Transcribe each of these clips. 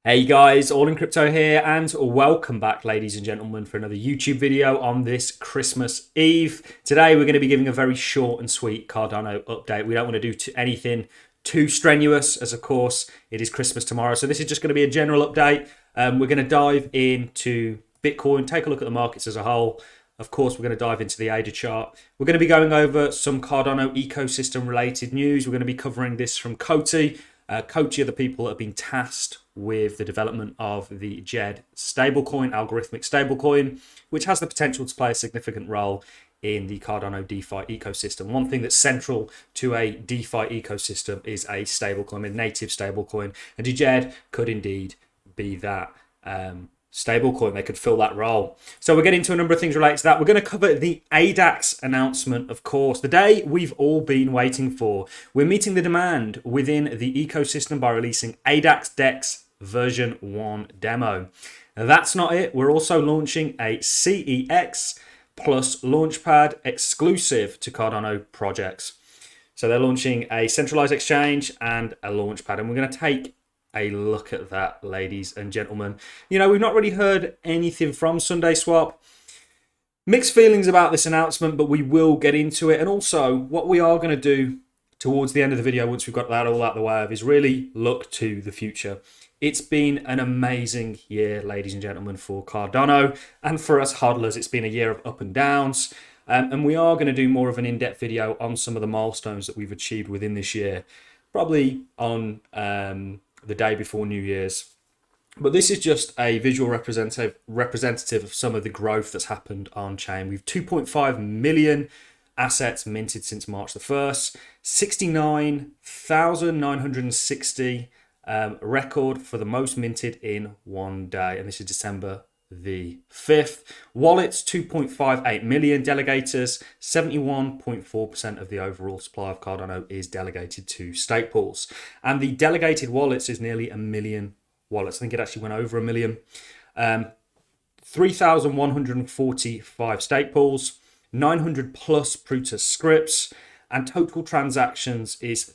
Hey guys, All in Crypto here, and welcome back, ladies and gentlemen, for another YouTube video on this Christmas Eve. Today we're going to be giving a very short and sweet Cardano update. We don't want to do anything too strenuous, as of course it is Christmas tomorrow. So this is just going to be a general update. We're going to dive into Bitcoin, take a look at the markets as a whole. Of course, we're going to dive into the ADA chart. We're going to be going over some Cardano ecosystem related news. We're going to be covering this from Coty. Coty are the people that have been tasked with the development of the JED stablecoin, algorithmic stablecoin, which has the potential to play a significant role in the Cardano DeFi ecosystem. One thing that's central to a DeFi ecosystem is a stablecoin, a native stablecoin, and the JED could indeed be that stablecoin. They could fill that role. So we're getting into a number of things related to that. We're going to cover the Adax announcement, of course, the day we've all been waiting for. We're meeting the demand within the ecosystem by releasing Adax Dex version 1 demo. Now, that's not it. We're also launching a CEX plus Launchpad exclusive to Cardano projects. So they're launching a centralized exchange and a Launchpad, and we're going to take a look at that, ladies and gentlemen. You know, we've not really heard anything from SundaeSwap. Mixed feelings about this announcement, but we will get into it. And also, what we are going to do towards the end of the video, once we've got that all out the way of, is really look to the future. It's been an amazing year, ladies and gentlemen, for Cardano, and for us hodlers, it's been a year of up and downs. And we are going to do more of an in-depth video on some of the milestones that we've achieved within this year, probably on the day before New Year's. But this is just a visual representative of some of the growth that's happened on chain. We've 2.5 million assets minted since March the 1st, 69,960 record for the most minted in one day. And this is December the 5th. Wallets, 2.58 million. Delegators, 71.4% of the overall supply of Cardano is delegated to stake pools. And the delegated wallets is nearly a million wallets. I think it actually went over a million. 3,145 stake pools, 900 plus Pruta scripts, and total transactions is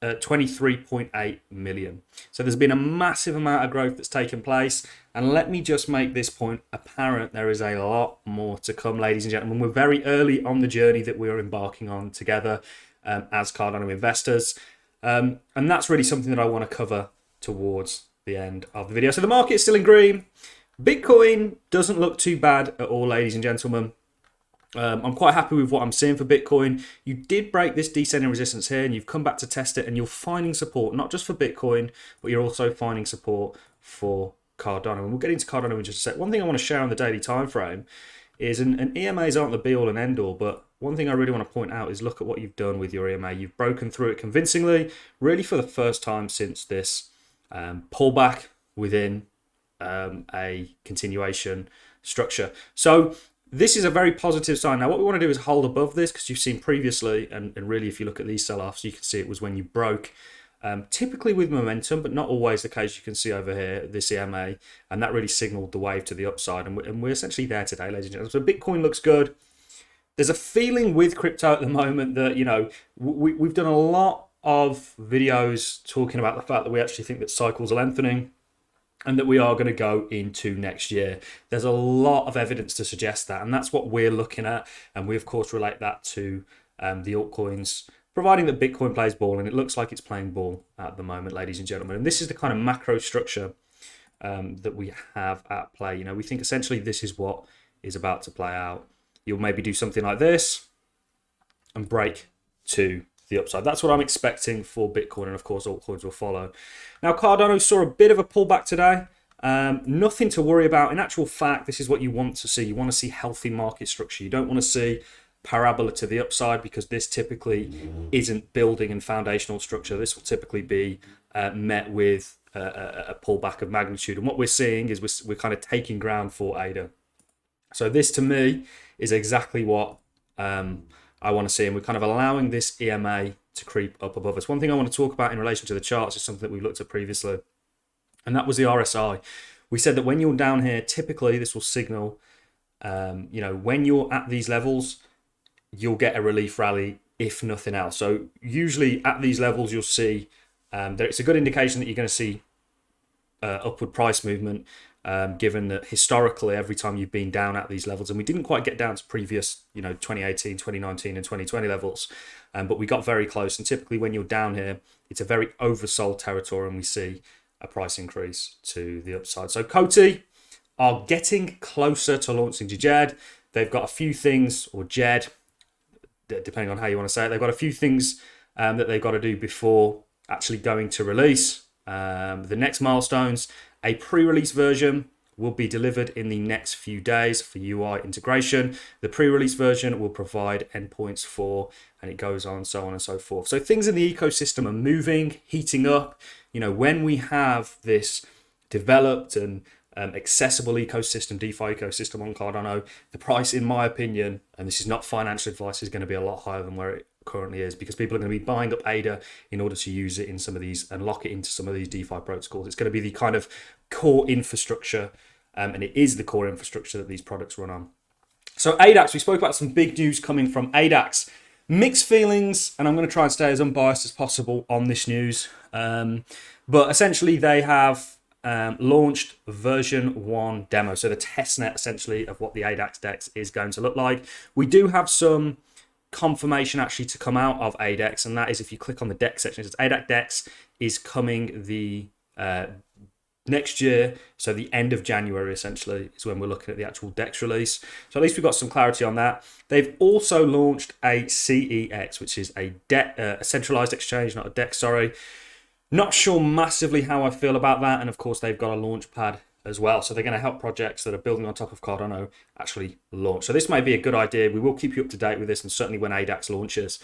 23.8 million. So there's been a massive amount of growth that's taken place. And let me just make this point apparent. There is a lot more to come, ladies and gentlemen. We're very early on the journey that we are embarking on together as Cardano investors. And that's really something that I want to cover towards the end of the video. So the market is still in green. Bitcoin doesn't look too bad at all, ladies and gentlemen. I'm quite happy with what I'm seeing for Bitcoin. You did break this descending resistance here, and you've come back to test it, and you're finding support, not just for Bitcoin, but you're also finding support for Cardano. And we'll get into Cardano in just a sec. One thing I want to share on the daily time frame is, and EMAs aren't the be-all and end-all, but one thing I really want to point out is look at what you've done with your EMA. You've broken through it convincingly, really for the first time since this pullback within a continuation structure. So this is a very positive sign. Now, what we want to do is hold above this, because you've seen previously, and really if you look at these sell-offs, you can see it was when you broke, typically with momentum, but not always the case. You can see over here, this EMA, and that really signaled the wave to the upside. And we're essentially there today, ladies and gentlemen. So Bitcoin looks good. There's a feeling with crypto at the moment that, you know, we've done a lot of videos talking about the fact that we actually think that cycles are lengthening, and that we are going to go into next year. There's a lot of evidence to suggest that, and that's what we're looking at. And we, of course, relate that to the altcoins, providing that Bitcoin plays ball, and it looks like it's playing ball at the moment, ladies and gentlemen. And this is the kind of macro structure that we have at play. You know, we think essentially this is what is about to play out. You'll maybe do something like this and break to the upside. That's what I'm expecting for Bitcoin, and of course altcoins will follow. Now, Cardano saw a bit of a pullback today. Nothing to worry about. In actual fact, this is what you want to see. You want to see healthy market structure. You don't want to see parabola to the upside, because this typically isn't building and foundational structure. This will typically be met with a pullback of magnitude. And what we're seeing is we're kind of taking ground for ADA. So this, to me, is exactly what I want to see, and we're kind of allowing this EMA to creep up above us. One thing I want to talk about in relation to the charts is something that we've looked at previously, and that was the RSI. We said that when you're down here, typically this will signal, you know, when you're at these levels, you'll get a relief rally, if nothing else. So usually at these levels, you'll see it's a good indication that you're going to see upward price movement, given that historically every time you've been down at these levels, and we didn't quite get down to previous 2018, 2019 and 2020 levels, but we got very close. And typically when you're down here, it's a very oversold territory, and we see a price increase to the upside. So Coty are getting closer to launching Jed. They've got a few things, or Jed, depending on how you want to say it. They've got a few things that they've got to do before actually going to release. The next milestones, a pre-release version will be delivered in the next few days for UI integration. The pre-release version will provide endpoints for, and it goes on, so on and so forth. So things in the ecosystem are moving, heating up. When we have this developed and accessible ecosystem, DeFi ecosystem on Cardano, the price, in my opinion, and this is not financial advice, is going to be a lot higher than where it currently is, because people are going to be buying up ADA in order to use it in some of these and lock it into some of these DeFi protocols. It's going to be the kind of core infrastructure, and it is the core infrastructure that these products run on. So Adax, we spoke about some big news coming from Adax. Mixed feelings, and I'm going to try and stay as unbiased as possible on this news. But essentially they have launched version 1 demo, so the testnet essentially of what the Adax DEX is going to look like. We do have some confirmation actually to come out of Adax, and that is if you click on the DEX section, it says Adax DEX is coming the next year, so the end of January essentially is when we're looking at the actual DEX release. So at least we've got some clarity on that. They've also launched a CEX, which is a centralized exchange, not a DEX, sorry. Not sure massively how I feel about that, and of course they've got a launch pad as well, so they're going to help projects that are building on top of Cardano actually launch. So this may be a good idea. We will keep you up to date with this, and certainly when Adax launches,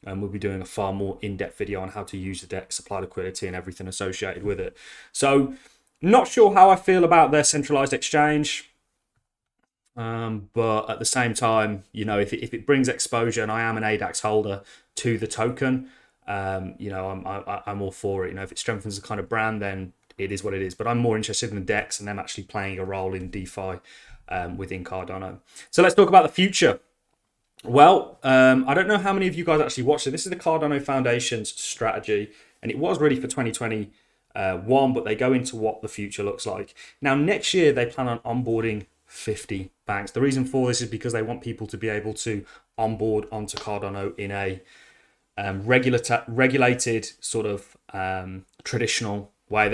we'll be doing a far more in-depth video on how to use the DEX, supply liquidity and everything associated with it. So not sure how I feel about their centralized exchange, but at the same time, if it brings exposure, and I am an Adax holder to the token, I'm all for it. If it strengthens the kind of brand, then it is what it is. But I'm more interested in the DEX and them actually playing a role in DeFi within Cardano. So let's talk about the future. Well, I don't know how many of you guys actually watched it. This is the Cardano Foundation's strategy, and it was ready for 2021, but they go into what the future looks like. Now, next year, they plan on onboarding 50 banks. The reason for this is because they want people to be able to onboard onto Cardano in a regulated sort of traditional way.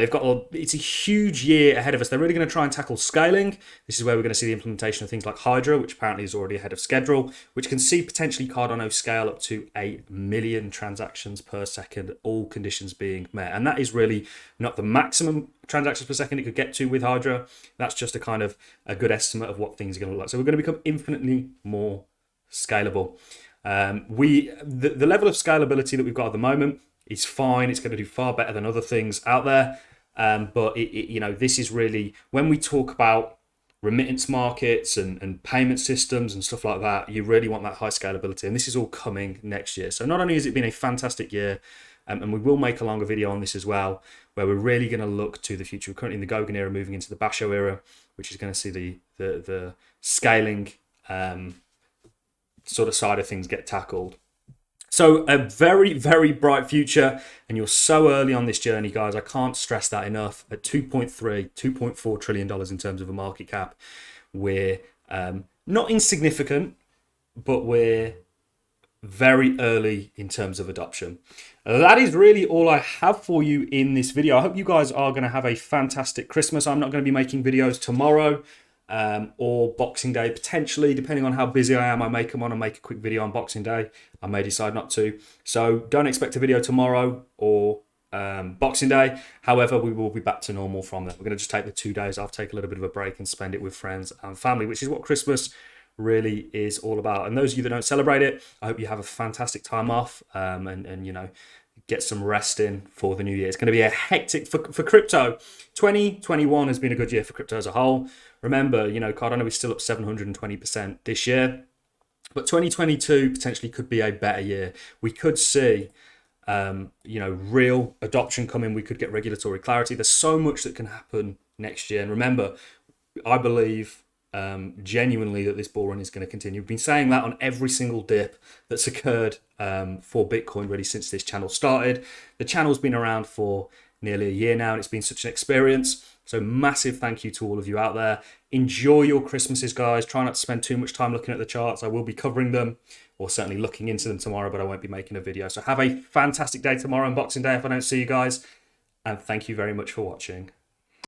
It's a huge year ahead of us. They're really going to try and tackle scaling. This is where we're going to see the implementation of things like Hydra, which apparently is already ahead of schedule, which can see potentially Cardano scale up to 8 million transactions per second, all conditions being met. And that is really not the maximum transactions per second it could get to with Hydra. That's just a good estimate of what things are going to look like. So we're going to become infinitely more scalable. The level of scalability that we've got at the moment is fine. It's going to do far better than other things out there. But this is really, when we talk about remittance markets and payment systems and stuff like that, you really want that high scalability. And this is all coming next year. So not only has it been a fantastic year, and we will make a longer video on this as well, where we're really going to look to the future. We're currently in the Goguen era, moving into the Basho era, which is going to see the scaling sort of side of things get tackled. So a very, very bright future, and you're so early on this journey, guys. I can't stress that enough. At $2.4 trillion in terms of a market cap, we're not insignificant, but we're very early in terms of adoption. That is really all I have for you in this video. I hope you guys are going to have a fantastic Christmas. I'm not going to be making videos tomorrow. Or Boxing Day, potentially, depending on how busy I am. I may come on and make a quick video on Boxing Day. I may decide not to. So don't expect a video tomorrow or Boxing Day. However, we will be back to normal from there. We're going to just take the 2 days off, take a little bit of a break and spend it with friends and family, which is what Christmas really is all about. And those of you that don't celebrate it, I hope you have a fantastic time off and get some rest in for the new year. It's going to be a hectic for crypto. 2021 has been a good year for crypto as a whole. Remember, Cardano is still up 720% this year, but 2022 potentially could be a better year. We could see, real adoption coming. We could get regulatory clarity. There's so much that can happen next year. And remember, I believe genuinely that this bull run is going to continue. We've been saying that on every single dip that's occurred for Bitcoin really since this channel started. The channel's been around for nearly a year now, and it's been such an experience. So massive thank you to all of you out there. Enjoy your Christmases, guys. Try not to spend too much time looking at the charts. I will be covering them, or certainly looking into them tomorrow, but I won't be making a video. So have a fantastic day tomorrow, Unboxing Day, if I don't see you guys. And thank you very much for watching.